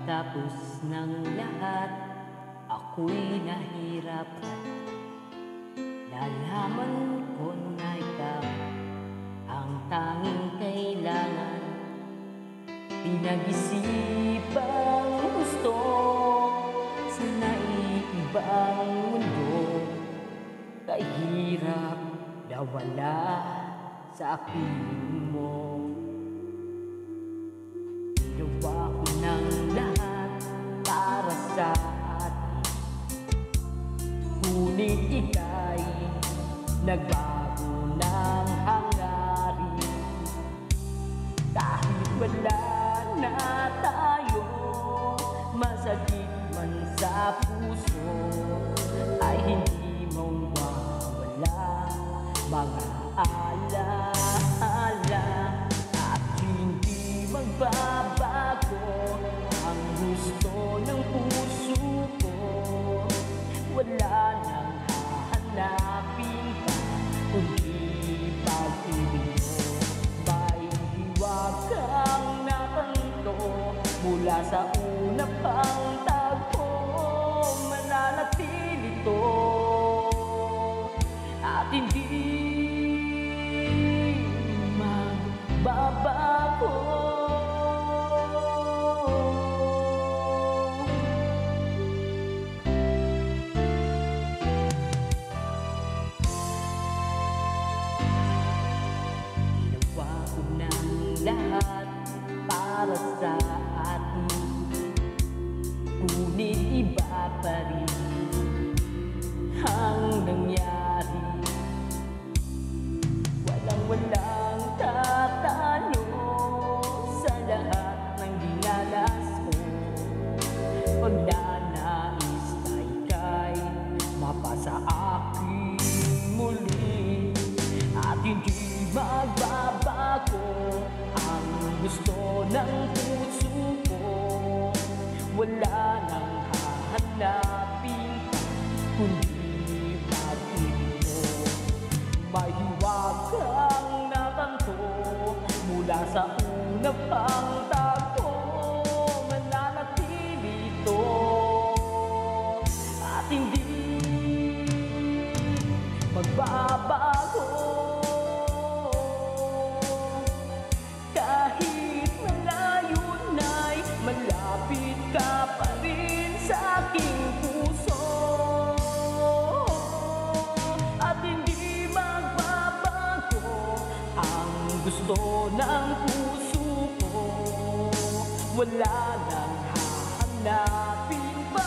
Pagkatapos ng lahat, ako'y nahirapan. Nalaman ko na ikaw ang tanging kailangan. Pinag-isipang gusto sa naiibang mundo. Kahirap nawala sa piling mo. Ginawa ko ng lahat para sa atin, ngunit ika'y nagbago ng hangarin. Kahit wala na tayo, masakit man sa puso, ay hindi mawawala mga alaala. At hindi magbabago ang gusto ng puso ko. Wala nang hahanapin pa kundi pag-ibig mo. May hiwag kang natanto mula sa una pang tagpo. Mananatili ito at hindi magbabago. Ginawa ko ng lahat para sa atin, ngunit iba pa rin ang nangyari. Walang tatalo sa lahat ng dinalas ko. Pagnanais na ika'y mapasa akin muli, at hindi magbabago ang gusto ng puso ko. Wala nang hahanapin pa kundi pag-ibig mo. May hiwag kang natanto mula sa una pang tagpo. Mananatili ito at hindi magbabago. Kahit malayo na'y malapit ka pa rin sa aking puso. At hindi magbabago ang gusto ng puso ko. Wala nang hahanapin pa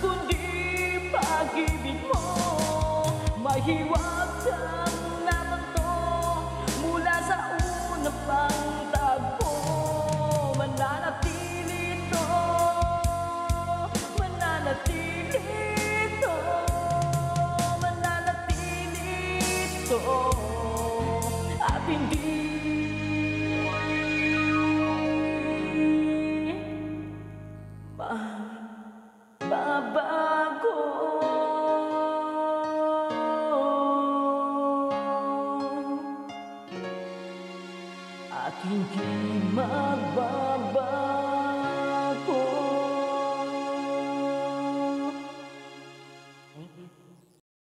kundi pag-ibig mo. Mahiwag kang natanto mula sa una pang tagpo. Mananatili ito, mananatili ito, mananatili ito, at hindi magbabago. At hindi magbabago.